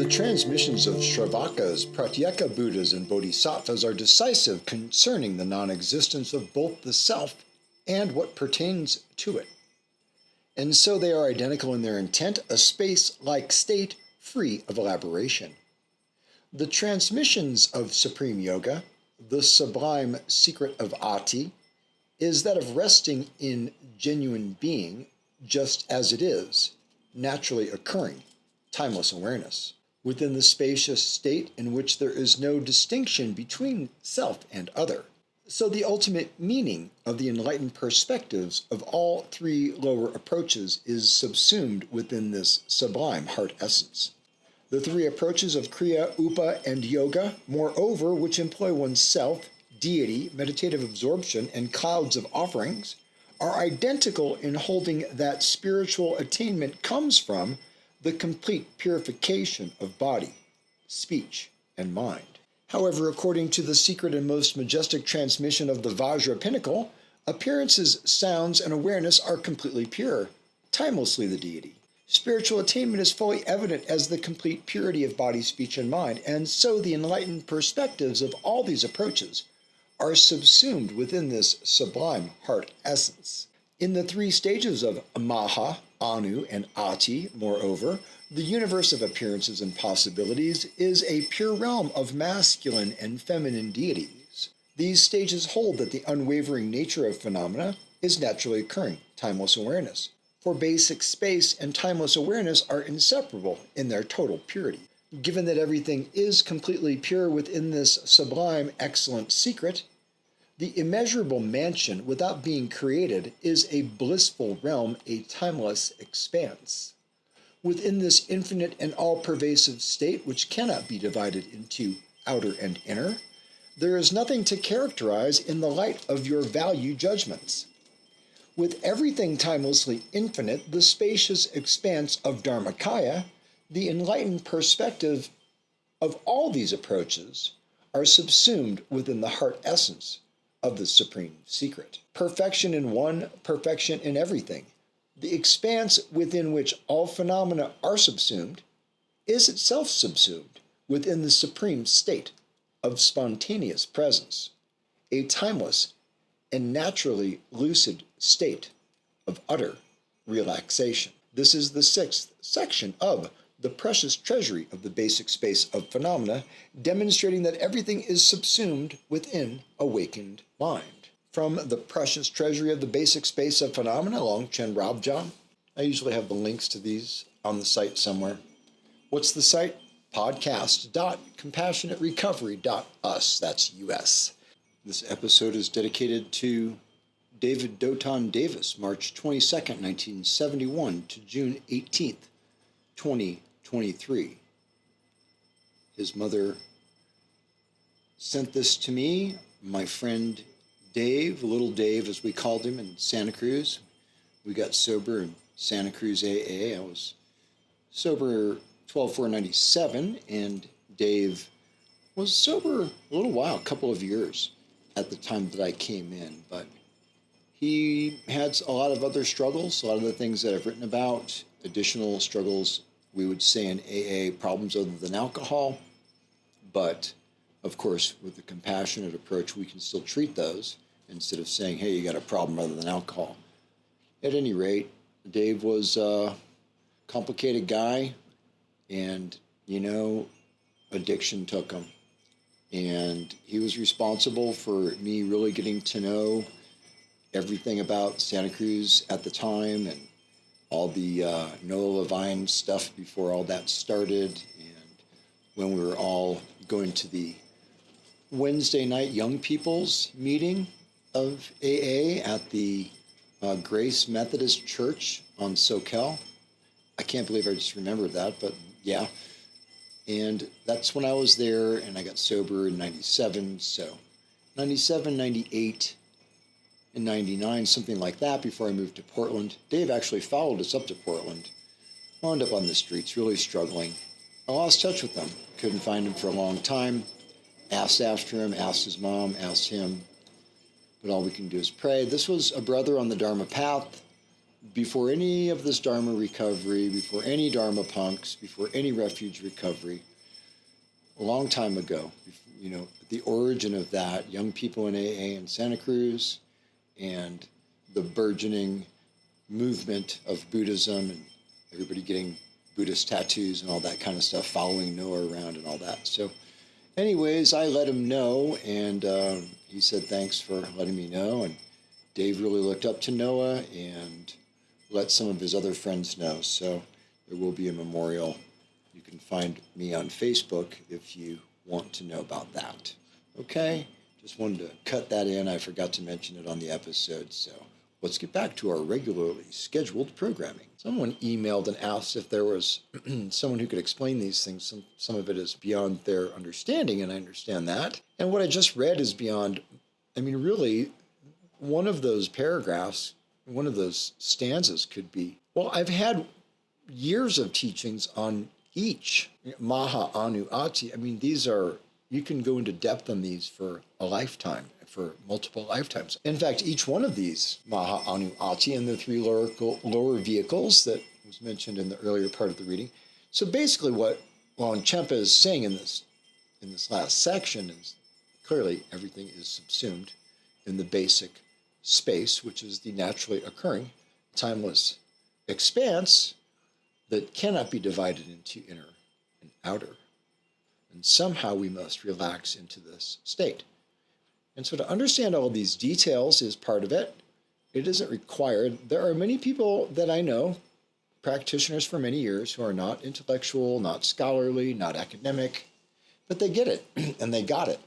transmissions of Shravakas, Pratyeka Buddhas, and Bodhisattvas are decisive concerning the non-existence of both the self and what pertains to it. And so they are identical in their intent, a space-like state free of elaboration. The transmissions of Supreme Yoga, the sublime secret of Ati, is that of resting in genuine being just as it is, naturally occurring, timeless awareness, within the spacious state in which there is no distinction between self and other. So the ultimate meaning of the enlightened perspectives of all three lower approaches is subsumed within this sublime heart essence. The three approaches of Kriya, Upa, and Yoga, moreover, which employ oneself, deity, meditative absorption, and clouds of offerings, are identical in holding that spiritual attainment comes from the complete purification of body, speech, and mind. However, according to the secret and most majestic transmission of the Vajra pinnacle, appearances, sounds, and awareness are completely pure, timelessly the deity. Spiritual attainment is fully evident as the complete purity of body, speech, and mind, and so the enlightened perspectives of all these approaches are subsumed within this sublime heart essence. In the three stages of Maha, Anu, and Ati, moreover, the universe of appearances and possibilities is a pure realm of masculine and feminine deities. These stages hold that the unwavering nature of phenomena is naturally occurring, timeless awareness. For basic space and timeless awareness are inseparable in their total purity. Given that everything is completely pure within this sublime, excellent secret, the immeasurable mansion without being created is a blissful realm, a timeless expanse. Within this infinite and all-pervasive state, which cannot be divided into outer and inner, there is nothing to characterize in the light of your value judgments. With everything timelessly infinite, the spacious expanse of Dharmakaya, the enlightened perspective of all these approaches are subsumed within the heart essence of the supreme secret. Perfection in one, perfection in everything. The expanse within which all phenomena are subsumed is itself subsumed within the supreme state of spontaneous presence, a timeless and naturally lucid state of utter relaxation. This is the sixth section of the precious treasury of the basic space of phenomena, demonstrating that everything is subsumed within awakened mind. From the precious treasury of the basic space of phenomena along Chen Rabjan. I usually have the links to these on the site somewhere. What's the site? podcast.compassionaterecovery.us. That's US. This episode is dedicated to Dave Dotan Davis, March 22nd, 1971 to June 18th, 2023. His mother sent this to me, my friend Dave, little Dave as we called him in Santa Cruz. We got sober in Santa Cruz AA. I was sober 12/4/97, and Dave was sober a little while, a couple of years at the time that I came in, but he had a lot of other struggles, a lot of the things that I've written about, additional struggles, we would say in AA, problems other than alcohol, but of course, with the compassionate approach, we can still treat those instead of saying, hey, you got a problem other than alcohol. At any rate, Dave was a complicated guy, and, addiction took him. And he was responsible for me really getting to know everything about Santa Cruz at the time and all the Noah Levine stuff before all that started. And when we were all going to the Wednesday night young people's meeting of AA at the Grace Methodist Church on Soquel. I can't believe I just remembered that, but yeah. And that's when I was there, and I got sober in 97, so 97, 98, and 99, something like that, before I moved to Portland. Dave actually followed us up to Portland. Wound up on the streets, really struggling. I lost touch with him. Couldn't find him for a long time. Asked after him, asked his mom, asked him. But all we can do is pray. This was a brother on the Dharma path before any of this Dharma recovery, before any Dharma punks, before any refuge recovery, a long time ago, at the origin of that, young people in AA in Santa Cruz and the burgeoning movement of Buddhism and everybody getting Buddhist tattoos and all that kind of stuff, following Noah around and all that. So anyways, I let him know, and he said, thanks for letting me know. And Dave really looked up to Noah and let some of his other friends know. So there will be a memorial. You can find me on Facebook if you want to know about that. Okay? Just wanted to cut that in. I forgot to mention it on the episode. So let's get back to our regularly scheduled programming. Someone emailed and asked if there was someone who could explain these things. Some of it is beyond their understanding, and I understand that. And what I just read is beyond, really, one of those paragraphs, one of those stanzas could be, well, I've had years of teachings on each Maha Anu Ati. These are, you can go into depth on these for a lifetime, for multiple lifetimes. In fact, each one of these Maha Anu Ati and the three lower vehicles that was mentioned in the earlier part of the reading. So basically what Longchenpa is saying in this last section is clearly everything is subsumed in the basic space, which is the naturally occurring, timeless expanse that cannot be divided into inner and outer. And somehow we must relax into this state. And so to understand all these details is part of it. It isn't required. There are many people that I know, practitioners for many years, who are not intellectual, not scholarly, not academic, but they get it, and they got it,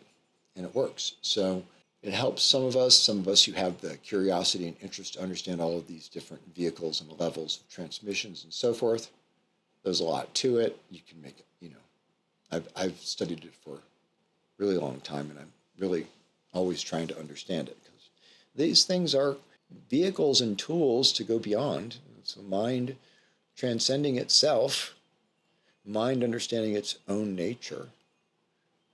and it works. So it helps some of us who have the curiosity and interest to understand all of these different vehicles and levels of transmissions and so forth. There's a lot to it. You can make it, I've studied it for a really long time, and I'm really always trying to understand it, because these things are vehicles and tools to go beyond. So mind transcending itself, mind understanding its own nature,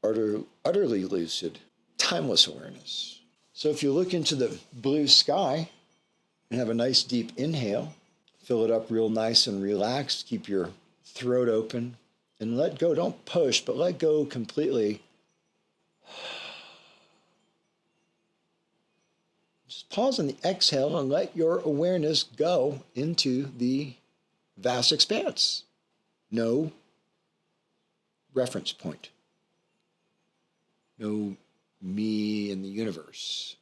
utterly lucid, timeless awareness. So if you look into the blue sky and have a nice deep inhale, fill it up real nice and relaxed, keep your throat open, and let go. Don't push, but let go completely. Just pause on the exhale and let your awareness go into the vast expanse. No reference point. No me in the universe.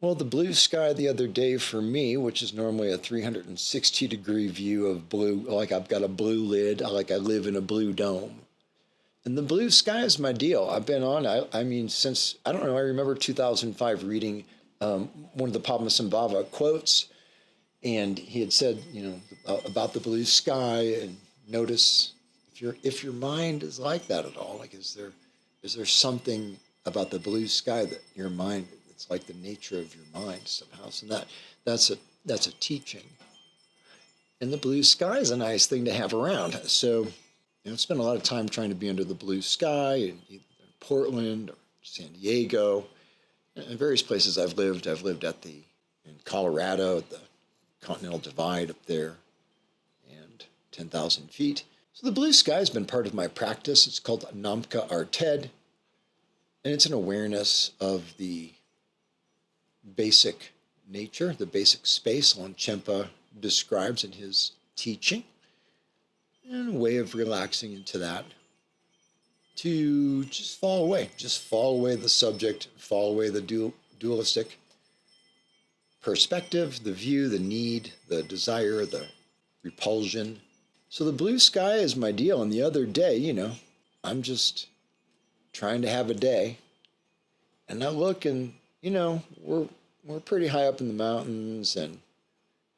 Well, the blue sky the other day for me, which is normally a 360-degree view of blue, like I've got a blue lid, like I live in a blue dome. And the blue sky is my deal. I've been on, since, I remember 2005 reading one of the Padmasambhava quotes, and he had said, about the blue sky, and notice if your mind is like that at all, like is there something about the blue sky that your mind, it's like the nature of your mind somehow. So that's a teaching. And the blue sky is a nice thing to have around. So I spent a lot of time trying to be under the blue sky in either Portland or San Diego, and various places I've lived. I've lived in Colorado at the Continental Divide up there, and 10,000 feet. So the blue sky has been part of my practice. It's called Namka Arted, and it's an awareness of the basic nature, the basic space Longchenpa describes in his teaching, and a way of relaxing into that, to just fall away the subject, fall away the dualistic perspective, the view, the need, the desire, the repulsion. So the blue sky is my deal. And the other day, I'm just trying to have a day, and I look and, we're pretty high up in the mountains, and,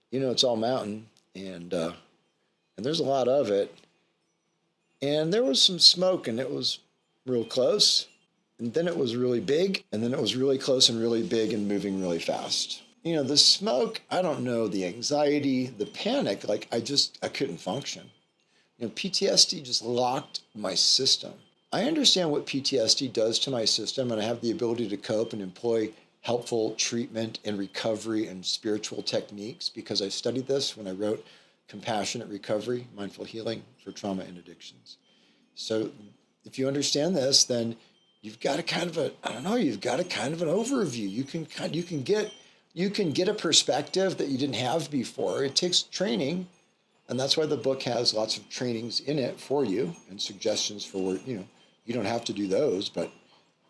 it's all mountain, and there's a lot of it. And there was some smoke, and it was real close, and then it was really big, and then it was really close and really big and moving really fast. The smoke, I don't know, the anxiety, the panic, like I couldn't function. PTSD just locked my system. I understand what PTSD does to my system, and I have the ability to cope and employ helpful treatment and recovery and spiritual techniques because I studied this when I wrote Compassionate Recovery, Mindful Healing for Trauma and Addictions. So if you understand this, then you've got a kind of you've got a kind of an overview. You can get a perspective that you didn't have before. It takes training, and that's why the book has lots of trainings in it for you and suggestions for where, you don't have to do those, but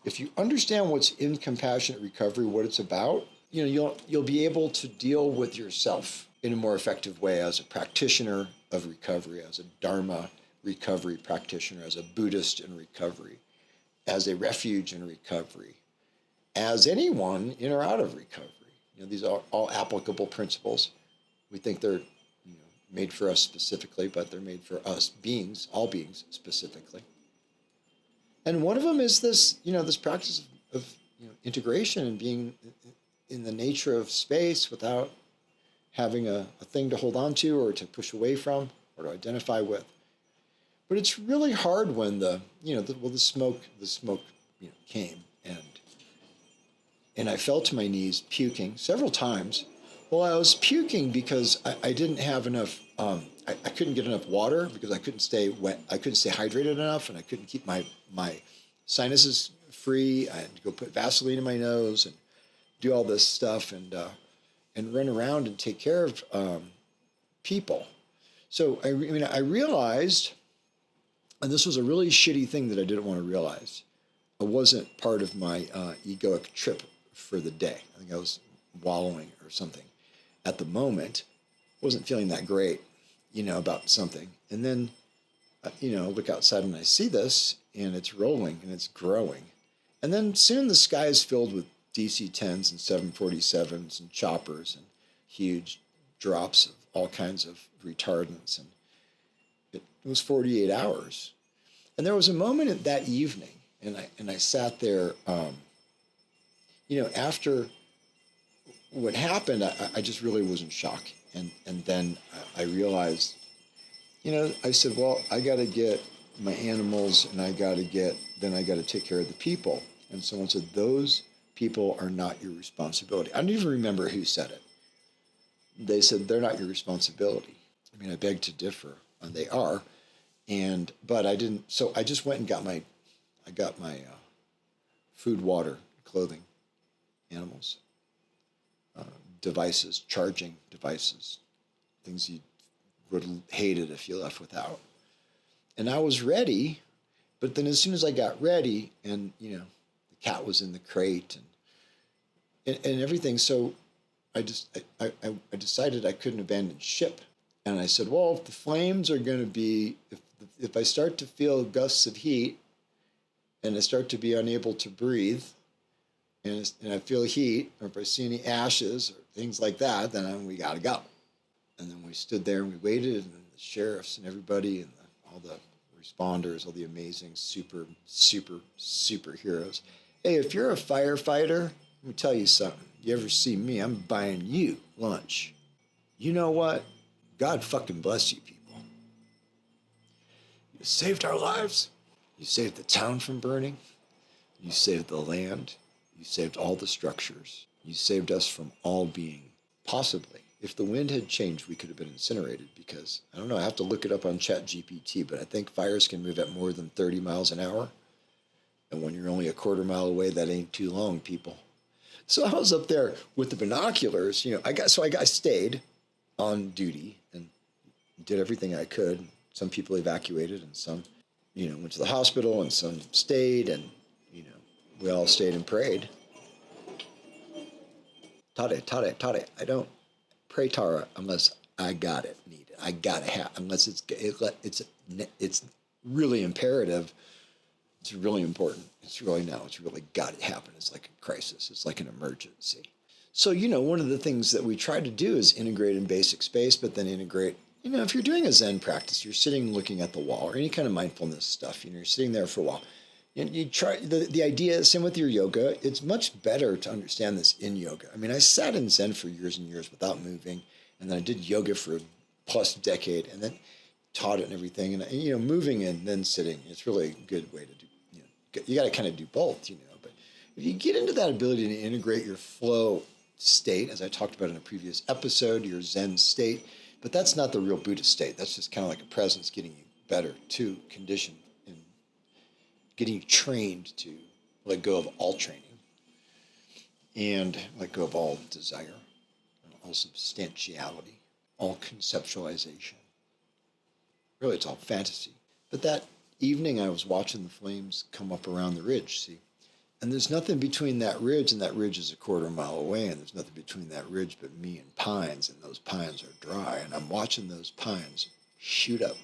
if you understand what's in compassionate recovery, what it's about, you'll be able to deal with yourself in a more effective way as a practitioner of recovery, as a Dharma recovery practitioner, as a Buddhist in recovery, as a refuge in recovery, as anyone in or out of recovery. These are all applicable principles. We think they're made for us specifically, but they're made for us beings, all beings specifically. And one of them is this, this practice of integration and being in the nature of space without having a thing to hold on to or to push away from or to identify with. But it's really hard when the smoke came and I fell to my knees puking several times. Well, I was puking because I didn't have enough. I couldn't get enough water because I couldn't stay wet. I couldn't stay hydrated enough, and I couldn't keep my sinuses free. I had to go put Vaseline in my nose and do all this stuff and run around and take care of people. So I realized, and this was a really shitty thing that I didn't want to realize. I wasn't part of my egoic trip for the day. I think I was wallowing or something at the moment. Wasn't feeling that great, about something. And then, look outside and I see this and it's rolling and it's growing. And then soon the sky is filled with DC-10s and 747s and choppers and huge drops of all kinds of retardants. And it was 48 hours. And there was a moment at that evening, and I sat there, after what happened, I just really was in shock. And then I realized, I said, well, I got to get my animals and I got to take care of the people. And someone said, those people are not your responsibility. I don't even remember who said it. They said, they're not your responsibility. I beg to differ, and they are. But I didn't, so I just went and got my food, water, clothing, animals, devices, charging devices, things you would have hated if you left without. And I was ready, but then as soon as I got ready and, the cat was in the crate and everything, so I decided I couldn't abandon ship. And I said, well, if the flames are going to be, if I start to feel gusts of heat and I start to be unable to breathe and I feel heat, or if I see any ashes or things like that, then we got to go. And then we stood there and we waited, and the sheriffs and everybody and all the responders, all the amazing superheroes. Hey, if you're a firefighter, let me tell you something. You ever see me, I'm buying you lunch. You know what? God fucking bless you people. You saved our lives. You saved the town from burning. You saved the land. You saved all the structures. You saved us from all being, possibly. If the wind had changed, we could have been incinerated because, I don't know, I have to look it up on ChatGPT, but I think fires can move at more than 30 miles an hour. And when you're only a quarter mile away, that ain't too long, people. So I was up there with the binoculars, I stayed on duty and did everything I could. Some people evacuated and some, went to the hospital and some stayed and, we all stayed and prayed. Tare, I don't pray Tara unless I got it needed. I got to have, unless it's really imperative. It's really important. It's really got to happen. It's like a crisis. It's like an emergency. So, one of the things that we try to do is integrate in basic space, but then integrate, if you're doing a Zen practice, you're sitting looking at the wall or any kind of mindfulness stuff, you're sitting there for a while. And you try, the idea, same with your yoga, it's much better to understand this in yoga. I sat in Zen for years and years without moving, and then I did yoga for a plus decade, and then taught it and everything. And moving and then sitting, it's really a good way to do you got to kind of do both, But if you get into that ability to integrate your flow state, as I talked about in a previous episode, your Zen state, but that's not the real Buddhist state. That's just kind of like a presence getting you better to condition and getting you trained to let go of all training and let go of all desire, and all substantiality, all conceptualization. Really, it's all fantasy. But that evening I was watching the flames come up around the ridge, see? And there's nothing between that ridge, and that ridge is a quarter mile away, and there's nothing between that ridge but me and pines, and those pines are dry. And I'm watching those pines shoot up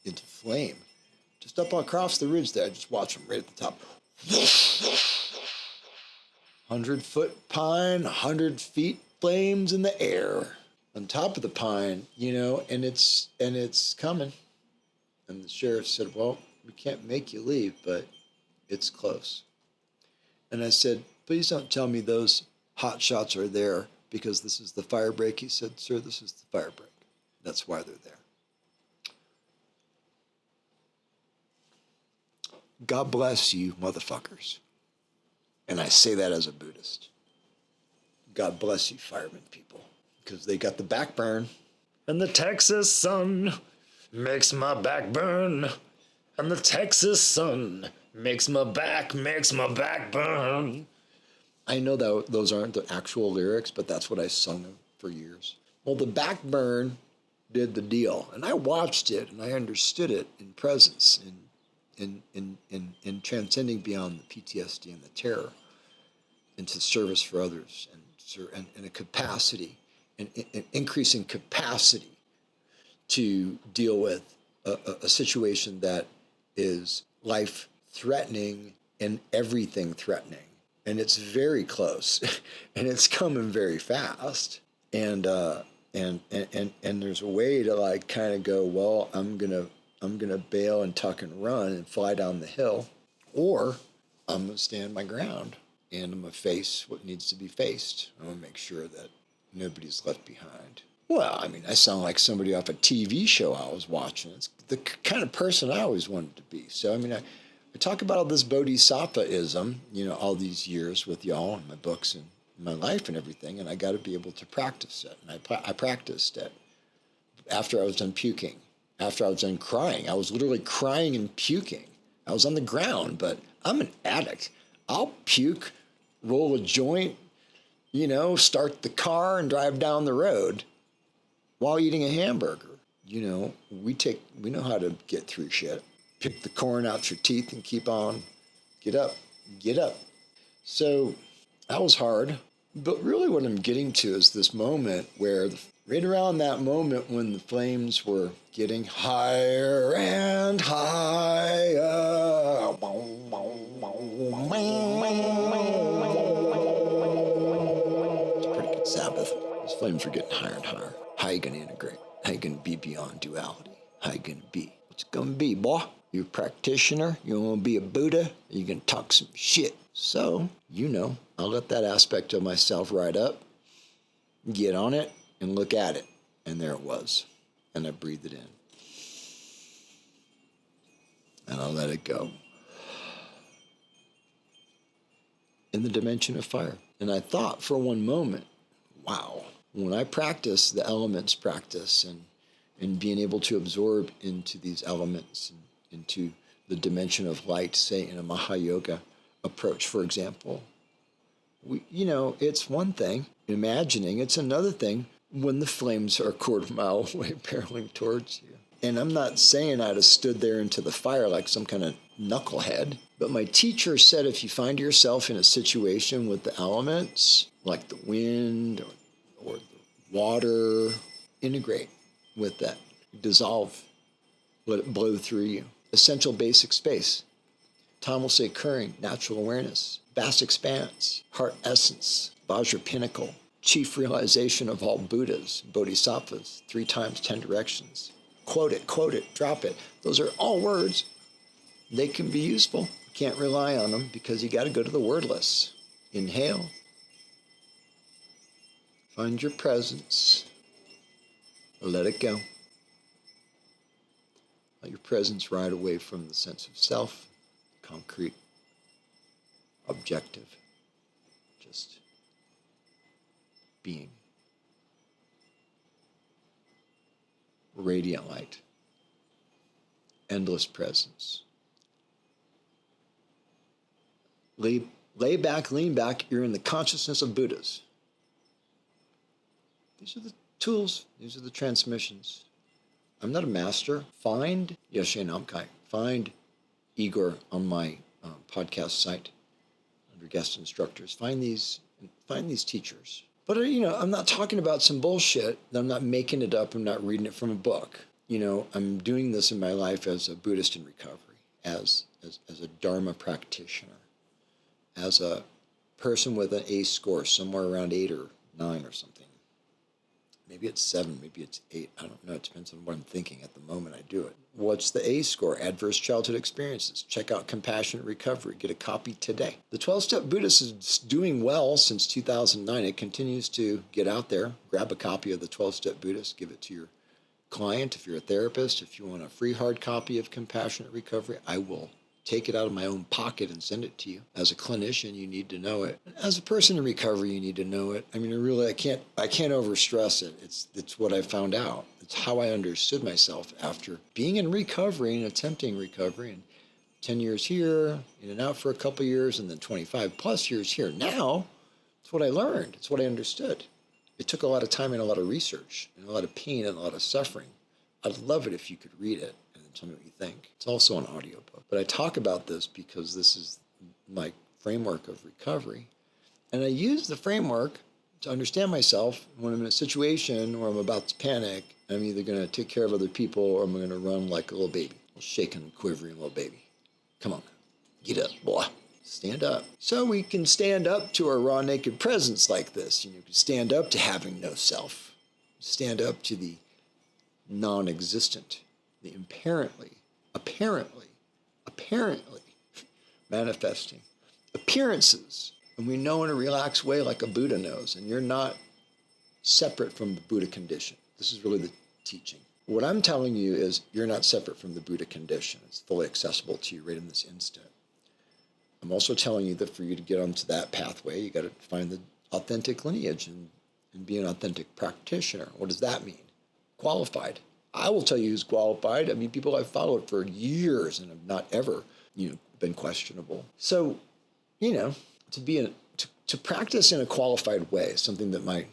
into flame. Just up across the ridge there, I just watch them right at the top. 100-foot pine, 100 feet flames in the air. On top of the pine, and it's coming. And the sheriff said, well, we can't make you leave, but it's close. And I said, please don't tell me those hot shots are there because this is the fire break. He said, sir, this is the fire break. That's why they're there. God bless you, motherfuckers. And I say that as a Buddhist. God bless you, firemen people, because they got the back burn. And the Texas sun makes my back burn. And the Texas sun makes my back burn. I know that those aren't the actual lyrics, but that's what I sung for years. Well, the back burn did the deal. And I watched it and I understood it in presence, in transcending beyond the PTSD and the terror into service for others and a capacity, an increasing capacity to deal with a situation that is life-threatening and everything-threatening. And it's very close, and it's coming very fast. And there's a way to like kind of go, well, I'm gonna bail and tuck and run and fly down the hill, or I'm gonna stand my ground and I'm gonna face what needs to be faced. I'm gonna make sure that nobody's left behind. Well, I mean, I sound like somebody off a TV show I was watching. It's the kind of person I always wanted to be. So, I mean, I talk about all this bodhisattvaism, all these years with y'all and my books and my life and everything, and I got to be able to practice it. And I practiced it after I was done puking, after I was done crying. I was literally crying and puking. I was on the ground, but I'm an addict. I'll puke, roll a joint, start the car and drive down the road while eating a hamburger. We know how to get through shit. Pick the corn out your teeth and keep on. Get up. So that was hard. But really what I'm getting to is this moment where right around that moment when the flames were getting higher and higher. It's a pretty good Sabbath. Those flames were getting higher and higher. How you going to integrate? How you going to be beyond duality? How you going to be? What's it going to be, boy? You a practitioner? You want to be a Buddha? You going to talk some shit? So, I'll let that aspect of myself ride up, get on it, and look at it. And there it was. And I breathed it in. And I'll let it go. In the dimension of fire. And I thought for one moment, wow, when I practice the elements practice and being able to absorb into these elements and into the dimension of light, say in a Mahayoga approach, for example, it's one thing imagining, it's another thing when the flames are a quarter mile away barreling towards you. And I'm not saying I'd have stood there into the fire like some kind of knucklehead, but my teacher said if you find yourself in a situation with the elements, like the wind or the water, integrate with that, dissolve, let it blow through you. Essential basic space. Tom will say occurring, natural awareness, vast expanse, heart essence, Vajra pinnacle, chief realization of all Buddhas, Bodhisattvas, 3 times 10 directions. Quote it, drop it. Those are all words. They can be useful. You can't rely on them because you got to go to the wordless. Inhale. Find your presence. Let it go. Let your presence ride away from the sense of self, concrete objective, just being. Radiant light, endless presence. Lay back, lean back, you're in the consciousness of Buddhas. These are the tools, these are the transmissions. I'm not a master. Find Yeshe Namkai. Find Igor on my podcast site under guest instructors. Find these teachers. But I'm not talking about some bullshit. I'm not making it up. I'm not reading it from a book. I'm doing this in my life as a Buddhist in recovery, as a Dharma practitioner, as a person with an ACE score somewhere around 8 or 9 or something. Maybe it's 7, maybe it's 8. I don't know. It depends on what I'm thinking at the moment I do it. What's the ACE score? Adverse childhood experiences. Check out Compassionate Recovery. Get a copy today. The 12-Step Buddhist is doing well since 2009. It continues to get out there. Grab a copy of the 12-Step Buddhist. Give it to your client. If you're a therapist, if you want a free hard copy of Compassionate Recovery, I will take it out of my own pocket and send it to you. As a clinician, you need to know it. As a person in recovery, you need to know it. I mean, I can't overstress it. It's what I found out. It's how I understood myself after being in recovery and attempting recovery, and 10 years here, in and out for a couple of years, and then 25 plus years here. Now, it's what I learned. It's what I understood. It took a lot of time and a lot of research and a lot of pain and a lot of suffering. I'd love it if you could read it and then tell me what you think. It's also an audiobook. But I talk about this because this is my framework of recovery. And I use the framework to understand myself when I'm in a situation where I'm about to panic. I'm either going to take care of other people or I'm going to run like a little baby, a shaking and quivering little baby. Come on, get up, boy. Stand up. So we can stand up to our raw, naked presence like this. You can stand up to having no self. Stand up to the non-existent, the apparently manifesting appearances. And we know in a relaxed way like a Buddha knows. And you're not separate from the Buddha condition. This is really the teaching. What I'm telling you is you're not separate from the Buddha condition. It's fully accessible to you right in this instant. I'm also telling you that for you to get onto that pathway, you got to find the authentic lineage and be an authentic practitioner. What does that mean? Qualified. I will tell you who's qualified. I mean, people I've followed for years and have not ever, been questionable. So, to practice in a qualified way, something that my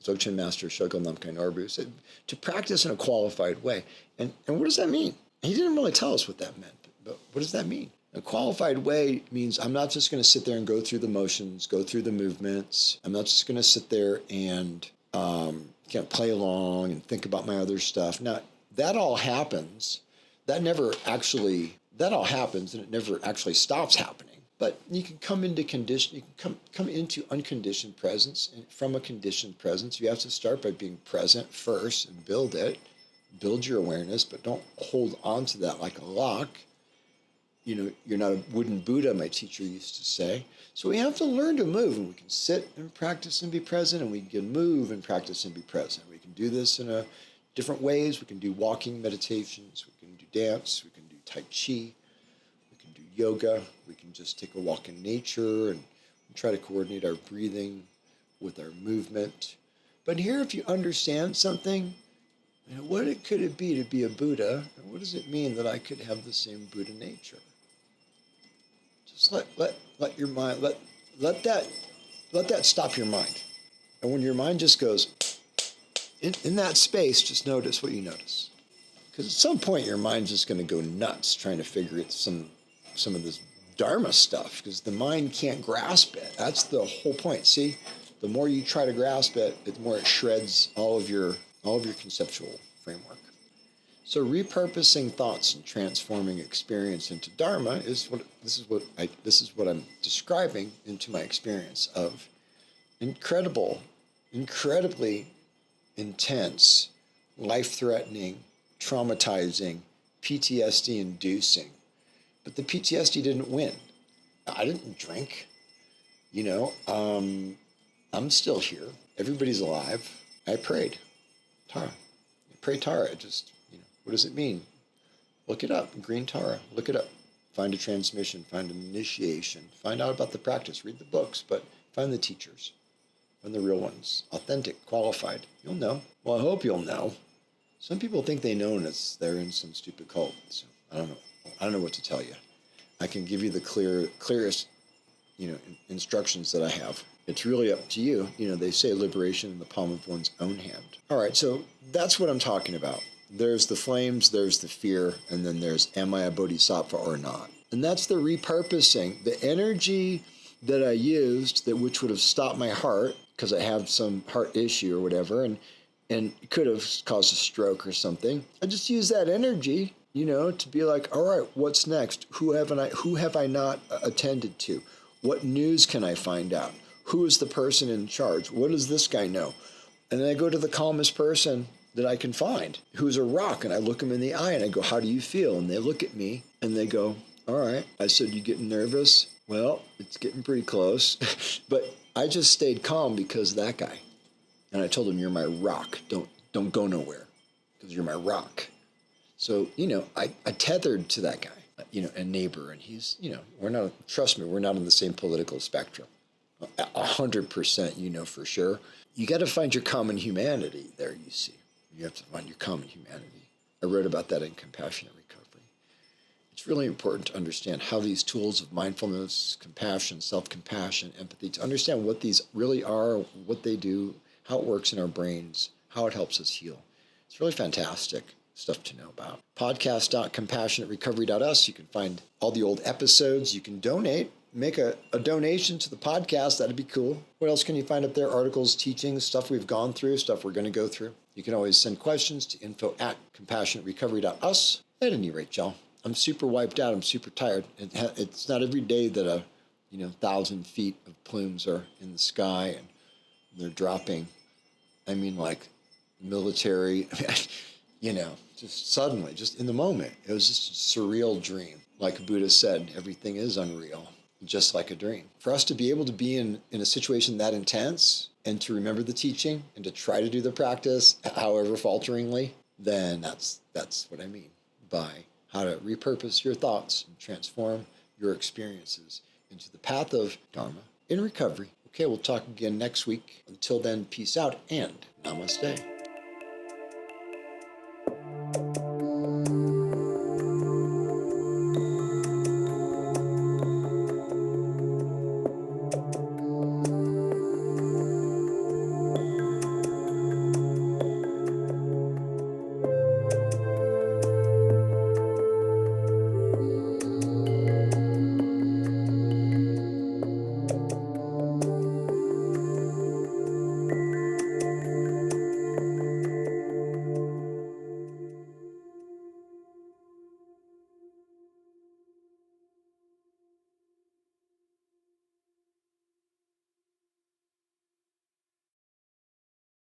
Dzogchen master Shogul Namkhai Norbu said, to practice in a qualified way. And what does that mean? He didn't really tell us what that meant, but what does that mean? A qualified way means I'm not just going to sit there and go through the motions, go through the movements. I'm not just going to sit there and play along and think about my other stuff. Now, that all happens. That all happens, and it never actually stops happening. But you can come into condition. You can come into unconditioned presence, and from a conditioned presence, you have to start by being present first and build it, build your awareness, but don't hold on to that like a lock. You're not a wooden Buddha, my teacher used to say. So we have to learn to move, and we can sit and practice and be present, and we can move and practice and be present. We can do this in different ways. We can do walking meditations. We can do dance. We can do Tai Chi. We can do yoga. We can just take a walk in nature and try to coordinate our breathing with our movement. But here, if you understand something, what could it be to be a Buddha? And what does it mean that I could have the same Buddha nature? Just let your mind, let that stop your mind. And when your mind just goes, in that space, just notice what you notice. Because at some point, your mind's just going to go nuts trying to figure out some of this Dharma stuff, because the mind can't grasp it. That's the whole point. See, the more you try to grasp it, the more it shreds all of your conceptual framework. So repurposing thoughts and transforming experience into Dharma is what I'm describing into my experience of incredibly intense, life-threatening, traumatizing, PTSD-inducing. But the PTSD didn't win. I didn't drink. I'm still here. Everybody's alive. I prayed. Tara. I pray Tara. What does it mean? Look it up. Green Tara. Look it up. find a transmission, find an initiation, find out about the practice, read the books, but find the teachers, find the real ones, authentic, qualified. You'll know. Well, I hope you'll know. Some people think they know and they're in some stupid cult. So I don't know. I don't know what to tell you. I can give you the clearest, instructions that I have. It's really up to you. They say liberation in the palm of one's own hand. All right, so that's what I'm talking about. There's the flames, there's the fear, and then there's, am I a bodhisattva or not? And that's the repurposing. The energy that I used, which would have stopped my heart, because I have some heart issue or whatever, and it could have caused a stroke or something. I just use that energy, to be like, all right, what's next? Who have I not attended to? What news can I find out? Who is the person in charge? What does this guy know? And then I go to the calmest person that I can find, who's a rock, and I look them in the eye and I go, how do you feel? And they look at me and they go, all right. I said, you getting nervous? Well, it's getting pretty close. But I just stayed calm because of that guy. And I told him, you're my rock. Don't go nowhere because you're my rock. So, I tethered to that guy, a neighbor. And he's, trust me, we're not on the same political spectrum. 100%, for sure. You got to find your common humanity there, you see. You have to find your common humanity. I wrote about that in Compassionate Recovery. It's really important to understand how these tools of mindfulness, compassion, self-compassion, empathy, to understand what these really are, what they do, how it works in our brains, how it helps us heal. It's really fantastic stuff to know about. Podcast.compassionaterecovery.us. You can find all the old episodes. You can donate. Make a donation to the podcast. That'd be cool. What else can you find up there? Articles, teachings, stuff we've gone through, stuff we're going to go through. You can always send questions to info@compassionaterecovery.us. At any rate, y'all, I'm super wiped out. I'm super tired. It's not every day that 1,000 feet of plumes are in the sky and they're dropping. I mean, like military, just suddenly, just in the moment. It was just a surreal dream. Like Buddha said, everything is unreal. Just like a dream. For us to be able to be in a situation that intense and to remember the teaching and to try to do the practice, however falteringly, then that's what I mean by how to repurpose your thoughts and transform your experiences into the path of Dharma in recovery. Okay, we'll talk again next week. Until then, peace out and namaste.